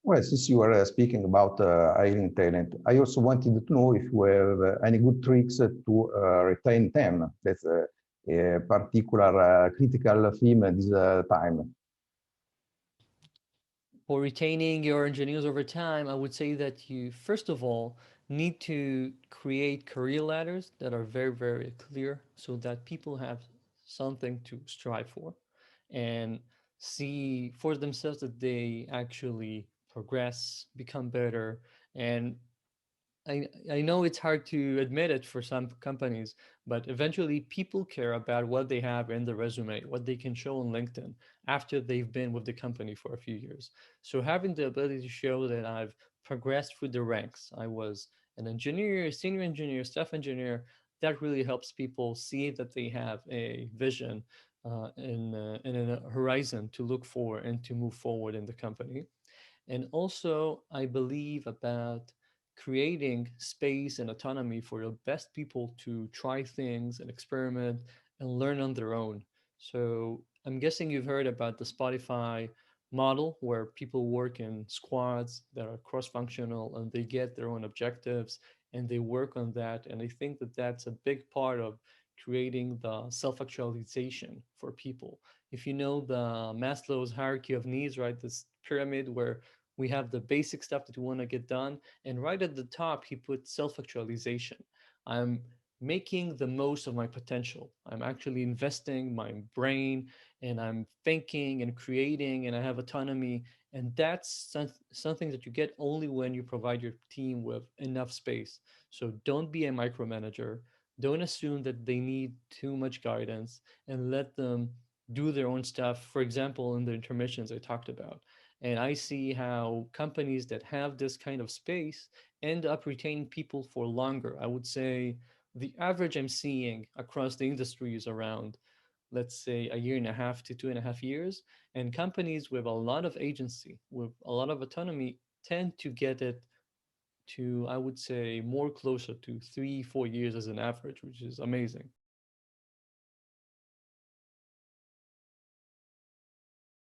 Well, since you are speaking about hiring talent, I also wanted to know if you have any good tricks to retain them. That's a particular critical theme at this time. For retaining your engineers over time, I would say that you, first of all, need to create career ladders that are very, very clear so that people have something to strive for and see for themselves that they actually progress, become better, and I know it's hard to admit it for some companies, but eventually people care about what they have in the resume, what they can show on LinkedIn after they've been with the company for a few years. So having the ability to show that I've progressed through the ranks, I was an engineer, senior engineer, staff engineer, that really helps people see that they have a vision and a horizon to look for and to move forward in the company. And also, I believe about creating space and autonomy for the best people to try things and experiment and learn on their own. So I'm guessing you've heard about the Spotify model where people work in squads that are cross-functional and they get their own objectives and they work on that. And I think that that's a big part of creating the self-actualization for people. If you know the Maslow's hierarchy of needs, right, this pyramid where we have the basic stuff that we want to get done. And right at the top, he put self actualization. I'm making the most of my potential. I'm actually investing my brain and I'm thinking and creating and I have autonomy. And that's something that you get only when you provide your team with enough space. So don't be a micromanager. Don't assume that they need too much guidance and let them do their own stuff. For example, in the intermissions I talked about, and I see how companies that have this kind of space end up retaining people for longer. I would say the average I'm seeing across the industry is around, let's say, a year and a half to 2.5 years. And companies with a lot of agency, with a lot of autonomy, tend to get it to, I would say, more closer to 3, 4 years as an average, which is amazing.